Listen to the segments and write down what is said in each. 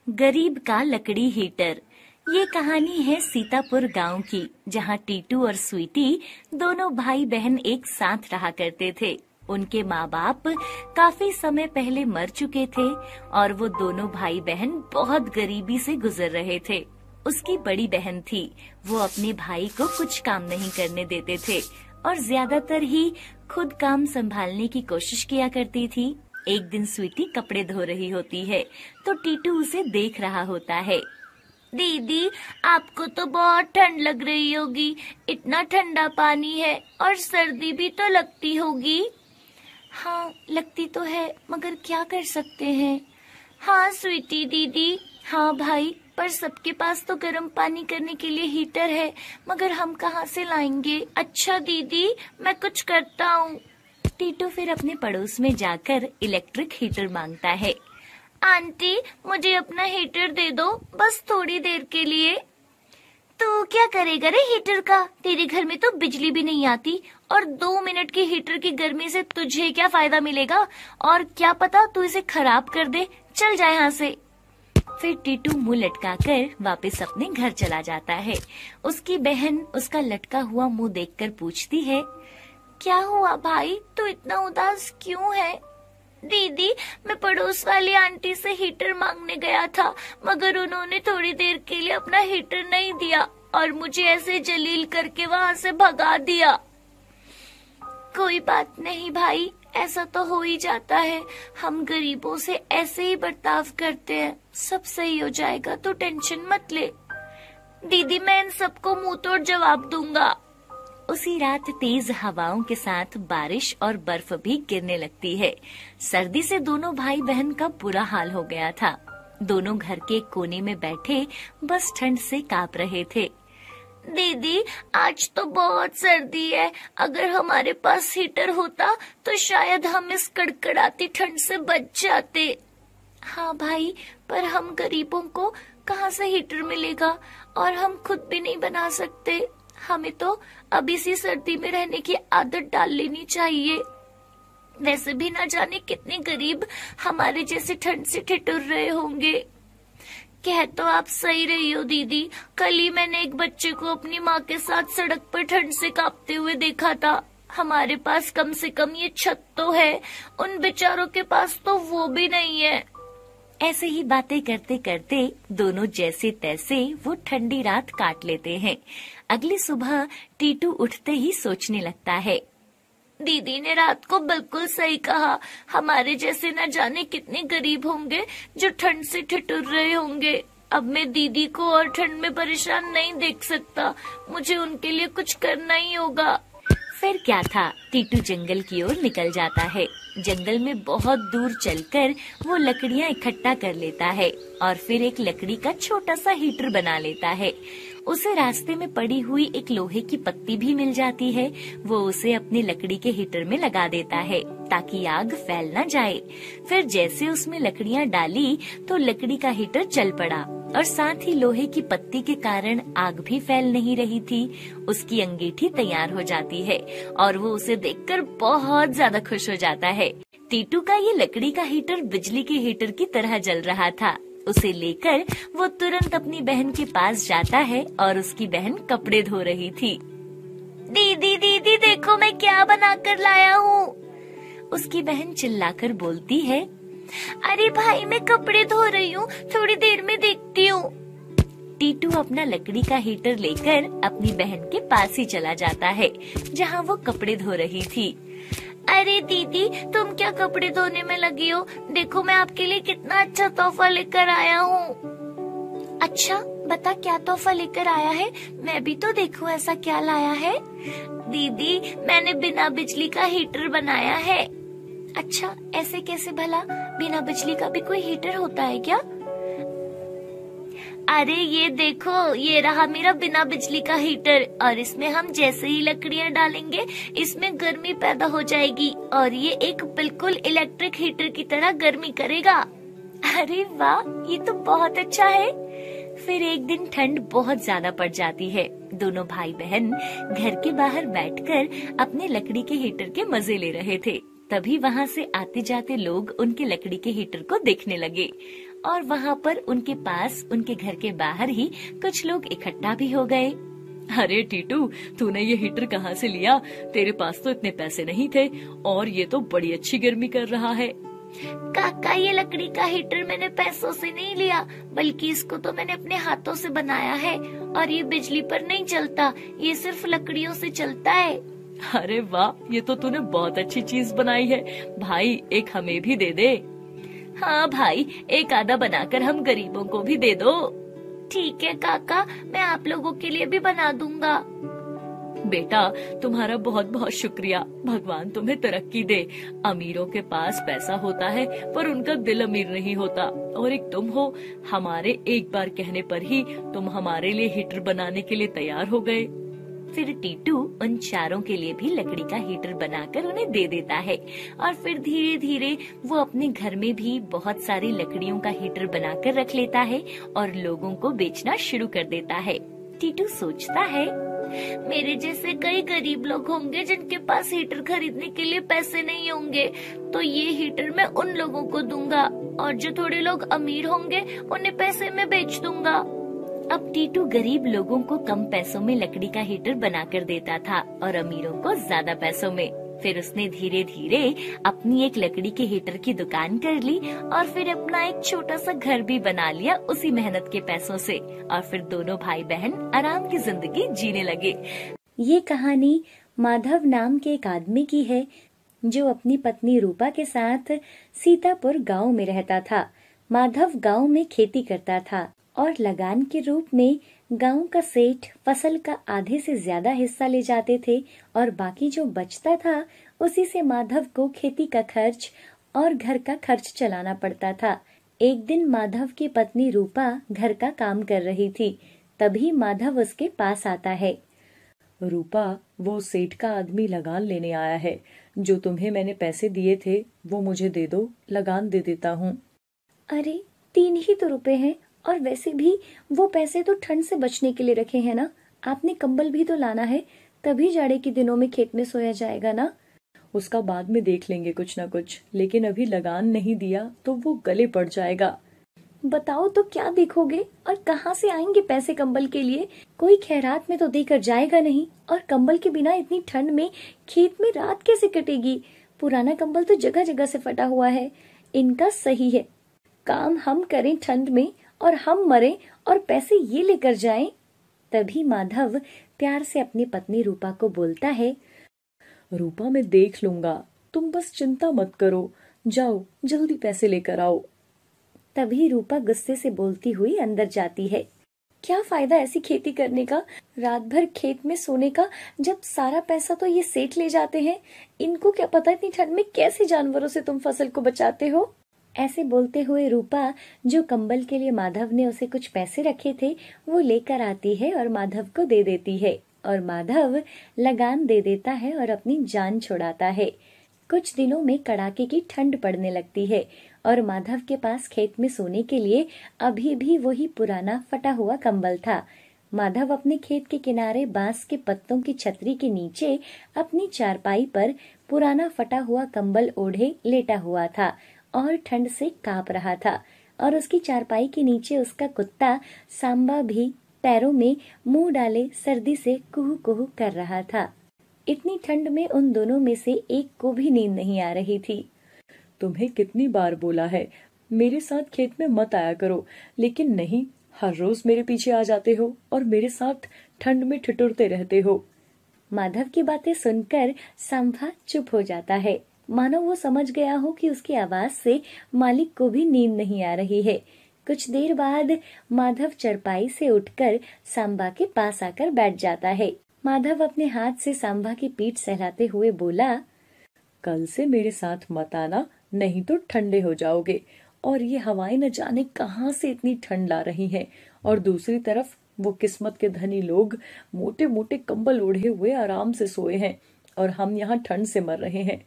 गरीब का लकड़ी हीटर। ये कहानी है सीतापुर गांव की, जहां टीटू और स्वीटी दोनों भाई बहन एक साथ रहा करते थे। उनके माँ बाप काफी समय पहले मर चुके थे और वो दोनों भाई बहन बहुत गरीबी से गुजर रहे थे। उसकी बड़ी बहन थी, वो अपने भाई को कुछ काम नहीं करने देते थे और ज्यादातर ही खुद काम संभालने की कोशिश किया करती थी। एक दिन स्वीटी कपड़े धो रही होती है तो टीटू उसे देख रहा होता है। दीदी, आपको तो बहुत ठंड लग रही होगी। इतना ठंडा पानी है और सर्दी भी तो लगती होगी। हाँ, लगती तो है, मगर क्या कर सकते हैं। हाँ स्वीटी दीदी। हाँ भाई, पर सबके पास तो गर्म पानी करने के लिए हीटर है, मगर हम कहाँ से लाएंगे। अच्छा दीदी, मैं कुछ करता हूँ। टीटू फिर अपने पड़ोस में जाकर इलेक्ट्रिक हीटर मांगता है। आंटी, मुझे अपना हीटर दे दो, बस थोड़ी देर के लिए। तू क्या करेगा रे हीटर का? तेरे घर में तो बिजली भी नहीं आती और 2 मिनट की हीटर की गर्मी से तुझे क्या फायदा मिलेगा? और क्या पता तू इसे खराब कर दे। चल जा यहाँ से। फिर टीटू मुंह लटकाकर वापस अपने घर चला जाता है। उसकी बहन उसका लटका हुआ मुंह देखकर पूछती है, क्या हुआ भाई, तू इतना उदास क्यों है? दीदी, मैं पड़ोस वाली आंटी से हीटर मांगने गया था, मगर उन्होंने थोड़ी देर के लिए अपना हीटर नहीं दिया और मुझे ऐसे जलील करके वहाँ से भगा दिया। कोई बात नहीं भाई, ऐसा तो हो ही जाता है। हम गरीबों से ऐसे ही बर्ताव करते हैं। सब सही हो जाएगा, तो टेंशन मत ले। दीदी, मैं इन सबको मुंह तोड़ जवाब दूंगा। उसी रात तेज हवाओं के साथ बारिश और बर्फ भी गिरने लगती है। सर्दी से दोनों भाई बहन का बुरा हाल हो गया था। दोनों घर के कोने में बैठे बस ठंड से कांप रहे थे। दीदी, आज तो बहुत सर्दी है। अगर हमारे पास हीटर होता तो शायद हम इस कड़कड़ाती ठंड से बच जाते। हाँ भाई, पर हम गरीबों को कहाँ से हीटर मिलेगा और हम खुद भी नहीं बना सकते। हमें तो अब इसी सर्दी में रहने की आदत डाल लेनी चाहिए। वैसे भी ना जाने कितने गरीब हमारे जैसे ठंड से ठिठुर रहे होंगे। कह तो आप सही रही हो दीदी। कल ही मैंने एक बच्चे को अपनी माँ के साथ सड़क पर ठंड से कांपते हुए देखा था। हमारे पास कम से कम ये छत तो है, उन बेचारों के पास तो वो भी नहीं है। ऐसे ही बातें करते करते दोनों जैसे तैसे वो ठंडी रात काट लेते हैं। अगली सुबह टीटू उठते ही सोचने लगता है, दीदी ने रात को बिल्कुल सही कहा। हमारे जैसे न जाने कितने गरीब होंगे जो ठंड से ठिठुर रहे होंगे। अब मैं दीदी को और ठंड में परेशान नहीं देख सकता। मुझे उनके लिए कुछ करना ही होगा। फिर क्या था, टीटू जंगल की ओर निकल जाता है। जंगल में बहुत दूर चलकर वो लकड़ियाँ इकट्ठा कर लेता है और फिर एक लकड़ी का छोटा सा हीटर बना लेता है। उसे रास्ते में पड़ी हुई एक लोहे की पत्ती भी मिल जाती है। वो उसे अपनी लकड़ी के हीटर में लगा देता है ताकि आग फैल न जाए। फिर जैसे उसमें लकड़ियाँ डाली तो लकड़ी का हीटर चल पड़ा और साथ ही लोहे की पत्ती के कारण आग भी फैल नहीं रही थी। उसकी अंगीठी तैयार हो जाती है और वो उसे देखकर बहुत ज्यादा खुश हो जाता है। टीटू का ये लकड़ी का हीटर बिजली के हीटर की तरह जल रहा था। उसे लेकर वो तुरंत अपनी बहन के पास जाता है और उसकी बहन कपड़े धो रही थी। दीदी दीदी, देखो मैं क्या बना कर लाया हूँ। उसकी बहन चिल्लाकर बोलती है, अरे भाई, मैं कपड़े धो रही हूँ, थोड़ी देर में देखती हूँ। टीटू अपना लकड़ी का हीटर लेकर अपनी बहन के पास ही चला जाता है जहाँ वो कपड़े धो रही थी। अरे दीदी, तुम क्या कपड़े धोने में लगी हो? देखो मैं आपके लिए कितना अच्छा तोहफा लेकर आया हूँ। अच्छा, बता क्या तोहफा लेकर आया है, मैं भी तो देखूं ऐसा क्या लाया है। दीदी, मैंने बिना बिजली का हीटर बनाया है। अच्छा, ऐसे कैसे भला? बिना बिजली का भी कोई हीटर होता है क्या? अरे ये देखो, ये रहा मेरा बिना बिजली का हीटर और इसमें हम जैसे ही लकड़ियाँ डालेंगे इसमें गर्मी पैदा हो जाएगी और ये एक बिल्कुल इलेक्ट्रिक हीटर की तरह गर्मी करेगा। अरे वाह, ये तो बहुत अच्छा है। फिर एक दिन ठंड बहुत ज्यादा पड़ जाती है। दोनों भाई बहन घर के बाहर बैठकर अपने लकड़ी के हीटर के मजे ले रहे थे। तभी वहाँ से आते जाते लोग उनके लकड़ी के हीटर को देखने लगे और वहाँ पर उनके पास उनके घर के बाहर ही कुछ लोग इकट्ठा भी हो गए। अरे टीटू, तूने ये हीटर कहाँ से लिया? तेरे पास तो इतने पैसे नहीं थे और ये तो बड़ी अच्छी गर्मी कर रहा है। काका, ये लकड़ी का हीटर मैंने पैसों से नहीं लिया, बल्कि इसको तो मैंने अपने हाथों से बनाया है। और ये बिजली पर नहीं चलता, ये सिर्फ लकड़ियों से चलता है। अरे वाह, ये तो तूने बहुत अच्छी चीज बनाई है। भाई, एक हमें भी दे दे। हाँ भाई, एक आधा बनाकर हम गरीबों को भी दे दो। ठीक है काका, मैं आप लोगों के लिए भी बना दूंगा। बेटा, तुम्हारा बहुत बहुत शुक्रिया। भगवान तुम्हें तरक्की दे। अमीरों के पास पैसा होता है पर उनका दिल अमीर नहीं होता, और एक तुम हो। हमारे एक बार कहने पर ही तुम हमारे लिए हीटर बनाने के लिए तैयार हो गए। फिर टीटू उन चारों के लिए भी लकड़ी का हीटर बनाकर उन्हें दे देता है, और फिर धीरे धीरे वो अपने घर में भी बहुत सारी लकड़ियों का हीटर बनाकर रख लेता है और लोगों को बेचना शुरू कर देता है। टीटू सोचता है, मेरे जैसे कई गरीब लोग होंगे जिनके पास हीटर खरीदने के लिए पैसे नहीं होंगे, तो ये हीटर मैं उन लोगों को दूंगा, और जो थोड़े लोग अमीर होंगे उन्हें पैसे में बेच दूंगा। अब टीटू गरीब लोगों को कम पैसों में लकड़ी का हीटर बनाकर देता था और अमीरों को ज्यादा पैसों में। फिर उसने धीरे धीरे अपनी एक लकड़ी के हीटर की दुकान कर ली और फिर अपना एक छोटा सा घर भी बना लिया उसी मेहनत के पैसों से, और फिर दोनों भाई बहन आराम की जिंदगी जीने लगे। ये कहानी माधव नाम के एक आदमी की है जो अपनी पत्नी रूपा के साथ सीतापुर गांव में रहता था। माधव गांव में खेती करता था और लगान के रूप में गांव का सेठ फसल का आधे से ज्यादा हिस्सा ले जाते थे, और बाकी जो बचता था उसी से माधव को खेती का खर्च और घर का खर्च चलाना पड़ता था। एक दिन माधव की पत्नी रूपा घर का काम कर रही थी, तभी माधव उसके पास आता है। रूपा, वो सेठ का आदमी लगान लेने आया है। जो तुम्हें मैंने पैसे दिए थे वो मुझे दे दो, लगान दे देता हूँ। अरे 3 ही तो रुपए हैं, और वैसे भी वो पैसे तो ठंड से बचने के लिए रखे हैं ना। आपने कंबल भी तो लाना है, तभी जाड़े के दिनों में खेत में सोया जाएगा ना। उसका बाद में देख लेंगे कुछ ना कुछ, लेकिन अभी लगान नहीं दिया तो वो गले पड़ जाएगा। बताओ तो क्या देखोगे, और कहाँ से आएंगे पैसे कंबल के लिए? कोई खैरात में तो देकर जाएगा नहीं, और कंबल के बिना इतनी ठंड में खेत में रात कैसे कटेगी? पुराना कंबल तो जगह जगह से फटा हुआ है। इनका सही है, काम हम करें ठंड में और हम मरें, और पैसे ये लेकर जाएं। तभी माधव प्यार से अपनी पत्नी रूपा को बोलता है, रूपा, मैं देख लूंगा, तुम बस चिंता मत करो। जाओ जल्दी पैसे लेकर आओ। तभी रूपा गुस्से से बोलती हुई अंदर जाती है। क्या फायदा ऐसी खेती करने का, रात भर खेत में सोने का, जब सारा पैसा तो ये सेठ ले जाते हैं। इनको क्या पता इतनी ठंड में कैसे जानवरों से तुम फसल को बचाते हो। ऐसे बोलते हुए रूपा, जो कंबल के लिए माधव ने उसे कुछ पैसे रखे थे, वो लेकर आती है और माधव को दे देती है, और माधव लगान दे देता है और अपनी जान छुड़ाता है। कुछ दिनों में कड़ाके की ठंड पड़ने लगती है, और माधव के पास खेत में सोने के लिए अभी भी वही पुराना फटा हुआ कंबल था। माधव अपने खेत के किनारे बांस के पत्तों की छतरी के नीचे अपनी चारपाई पर पुराना फटा हुआ कंबल ओढ़े लेटा हुआ था और ठंड से कांप रहा था, और उसकी चारपाई के नीचे उसका कुत्ता सांबा भी पैरों में मुंह डाले सर्दी से कुहू कुहू कर रहा था। इतनी ठंड में उन दोनों में से एक को भी नींद नहीं आ रही थी। तुम्हें कितनी बार बोला है मेरे साथ खेत में मत आया करो, लेकिन नहीं, हर रोज मेरे पीछे आ जाते हो और मेरे साथ ठंड में ठिठुरते रहते हो। माधव की बातें सुनकर सांबा चुप हो जाता है, मानो वो समझ गया हो कि उसकी आवाज से मालिक को भी नींद नहीं आ रही है। कुछ देर बाद माधव चरपाई से उठकर सांबा के पास आकर बैठ जाता है। माधव अपने हाथ से सांबा की पीठ सहलाते हुए बोला, कल से मेरे साथ मत आना, नहीं तो ठंडे हो जाओगे। और ये हवाएं न जाने कहां से इतनी ठंड ला रही हैं। और दूसरी तरफ वो किस्मत के धनी लोग मोटे मोटे कंबल ओढ़े हुए आराम से सोए हैं, और हम यहाँ ठंड से मर रहे हैं।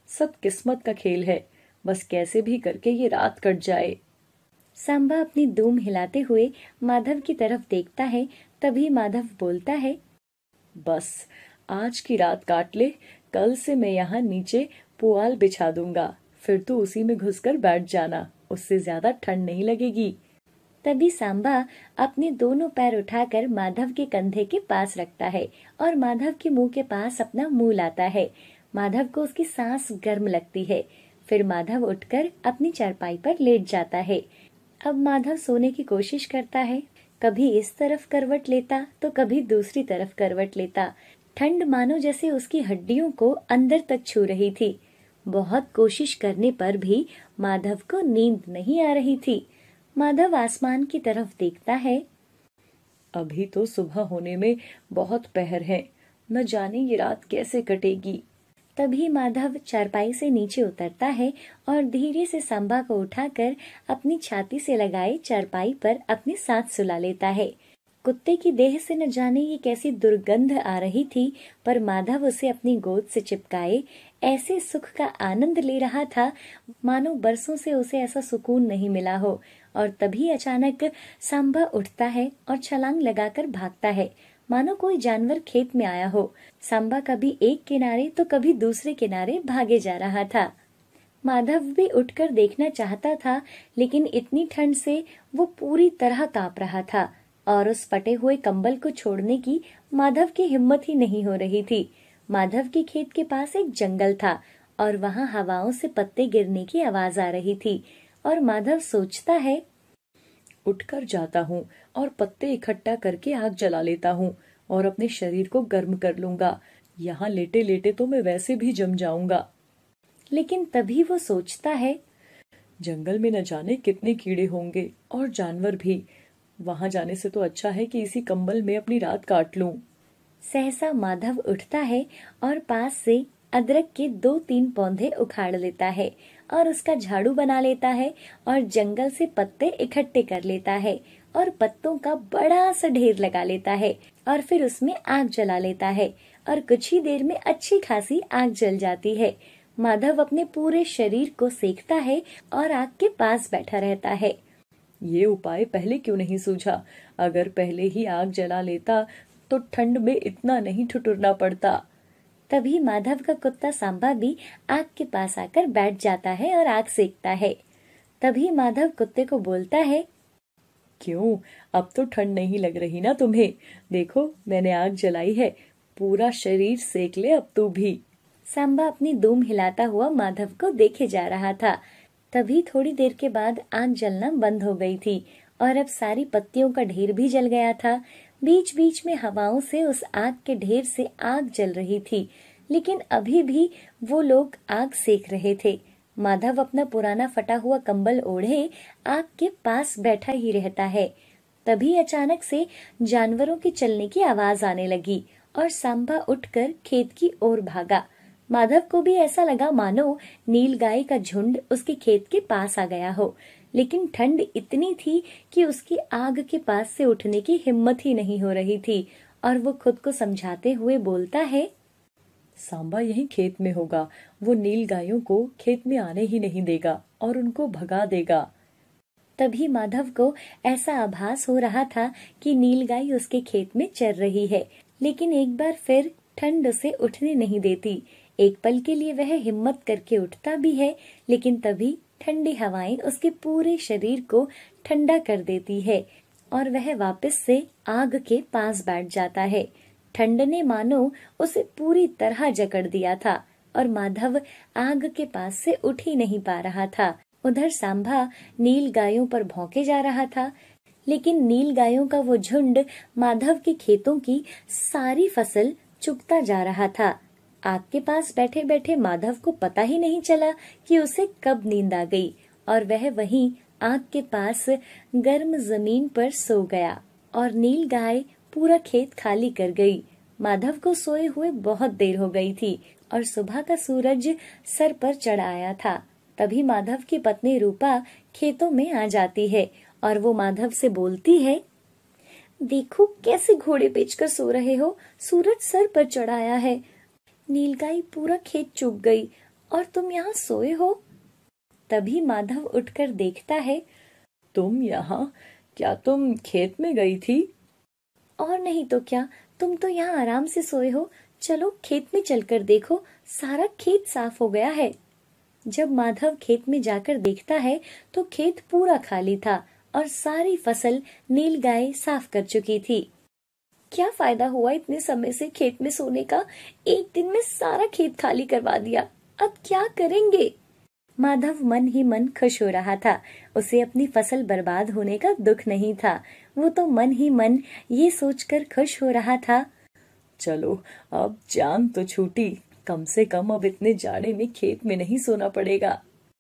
सब किस्मत का खेल है, बस कैसे भी करके ये रात कट जाए। सांबा अपनी दूम हिलाते हुए माधव की तरफ देखता है। तभी माधव बोलता है, बस आज की रात काट ले, कल से मैं यहाँ नीचे पुआल बिछा दूंगा, फिर तू उसी में घुसकर बैठ जाना। उससे ज्यादा ठंड नहीं लगेगी। तभी सांबा अपने दोनों पैर उठाकर माधव के कंधे के पास रखता है और माधव के मुंह के पास अपना मुंह लाता है। माधव को उसकी सांस गर्म लगती है। फिर माधव उठकर अपनी चारपाई पर लेट जाता है। अब माधव सोने की कोशिश करता है। कभी इस तरफ करवट लेता तो कभी दूसरी तरफ करवट लेता। ठंड मानो जैसे उसकी हड्डियों को अंदर तक छू रही थी। बहुत कोशिश करने पर भी माधव को नींद नहीं आ रही थी। माधव आसमान की तरफ देखता है। अभी तो सुबह होने में बहुत पहर है, न जाने ये रात कैसे कटेगी। तभी माधव चारपाई से नीचे उतरता है और धीरे से सांबा को उठाकर अपनी छाती से लगाए चारपाई पर अपने साथ सुला लेता है। कुत्ते की देह से न जाने ये कैसी दुर्गंध आ रही थी, पर माधव उसे अपनी गोद से चिपकाए ऐसे सुख का आनंद ले रहा था मानो बरसों से उसे ऐसा सुकून नहीं मिला हो। और तभी अचानक सांबा उठता है और छलांग लगाकर भागता है मानो कोई जानवर खेत में आया हो। सांबा कभी एक किनारे तो कभी दूसरे किनारे भागे जा रहा था। माधव भी उठकर देखना चाहता था, लेकिन इतनी ठंड से वो पूरी तरह कांप रहा था और उस फटे हुए कंबल को छोड़ने की माधव की हिम्मत ही नहीं हो रही थी। माधव के खेत के पास एक जंगल था और वहाँ हवाओं से पत्ते गिरने की आवाज आ रही थी और माधव सोचता है, उठकर जाता हूँ और पत्ते इकट्ठा करके आग जला लेता हूँ और अपने शरीर को गर्म कर लूंगा। यहाँ लेटे लेटे तो मैं वैसे भी जम जाऊंगा। लेकिन तभी वो सोचता है, जंगल में न जाने कितने कीड़े होंगे और जानवर भी। वहां जाने से तो अच्छा है कि इसी कंबल में अपनी रात काट लूं। सहसा माधव उठता है और पास से अदरक के 2-3 पौधे उखाड़ लेता है और उसका झाड़ू बना लेता है और जंगल से पत्ते इकट्ठे कर लेता है और पत्तों का बड़ा सा ढेर लगा लेता है और फिर उसमें आग जला लेता है और कुछ ही देर में अच्छी खासी आग जल जाती है। माधव अपने पूरे शरीर को सेकता है और आग के पास बैठा रहता है। ये उपाय पहले क्यों नहीं सूझा? अगर पहले ही आग जला लेता तो ठंड में इतना नहीं ठिठुरना पड़ता। तभी माधव का कुत्ता सांबा भी आग के पास आकर बैठ जाता है और आग सेकता है। तभी माधव कुत्ते को बोलता है, क्यों, अब तो ठंड नहीं लग रही ना तुम्हें? देखो मैंने आग जलाई है, पूरा शरीर सेक ले अब तू भी। सांबा अपनी दूम हिलाता हुआ माधव को देखे जा रहा था। तभी थोड़ी देर के बाद आग जलना बंद हो गई थी और अब सारी पत्तियों का ढेर भी जल गया था। बीच बीच में हवाओं से उस आग के ढेर से आग जल रही थी, लेकिन अभी भी वो लोग आग सेक रहे थे। माधव अपना पुराना फटा हुआ कंबल ओढ़े आग के पास बैठा ही रहता है। तभी अचानक से जानवरों के चलने की आवाज आने लगी और सांबा उठकर खेत की ओर भागा। माधव को भी ऐसा लगा मानो नीलगाय का झुंड उसके खेत के पास आ गया हो, लेकिन ठंड इतनी थी कि उसकी आग के पास से उठने की हिम्मत ही नहीं हो रही थी और वो खुद को समझाते हुए बोलता है, सांबा यही खेत में होगा। वो नीलगायों को खेत में आने ही नहीं देगा और उनको भगा देगा। तभी माधव को ऐसा आभास हो रहा था कि नीलगाय उसके खेत में चर रही है, लेकिन एक बार फिर ठंड उसे उठने नहीं देती। एक पल के लिए वह हिम्मत करके उठता भी है, लेकिन तभी ठंडी हवाएं उसके पूरे शरीर को ठंडा कर देती है और वह वापस से आग के पास बैठ जाता है। ठंड ने मानो उसे पूरी तरह जकड़ दिया था और माधव आग के पास से उठ ही नहीं पा रहा था। उधर सांभा नील गायों पर भौंके जा रहा था, लेकिन नील गायों का वो झुंड माधव के खेतों की सारी फसल चुगता जा रहा था। आग के पास बैठे बैठे माधव को पता ही नहीं चला कि उसे कब नींद आ गई और वह वहीं आग के पास गर्म जमीन पर सो गया और नील गाय पूरा खेत खाली कर गई। माधव को सोए हुए बहुत देर हो गई थी और सुबह का सूरज सर पर चढ़ आया था। तभी माधव की पत्नी रूपा खेतों में आ जाती है और वो माधव से बोलती है, देखो कैसे घोड़े बेचकर सो रहे हो, सूरज सर पर चढ़ आया है, नीलगाय पूरा खेत चुग गई और तुम यहाँ सोए हो। तभी माधव उठकर देखता है, तुम यहाँ? क्या तुम खेत में गई थी? और नहीं तो क्या, तुम तो यहाँ आराम से सोए हो। चलो खेत में चलकर देखो, सारा खेत साफ हो गया है। जब माधव खेत में जाकर देखता है तो खेत पूरा खाली था और सारी फसल नीलगाय साफ कर चुकी थी। क्या फायदा हुआ इतने समय से खेत में सोने का, एक दिन में सारा खेत खाली करवा दिया। अब क्या करेंगे? माधव मन ही मन खुश हो रहा था। उसे अपनी फसल बर्बाद होने का दुख नहीं था। वो तो मन ही मन ये सोचकर खुश हो रहा था, चलो अब जान तो छूटी, कम से कम अब इतने जाड़े में खेत में नहीं सोना पड़ेगा।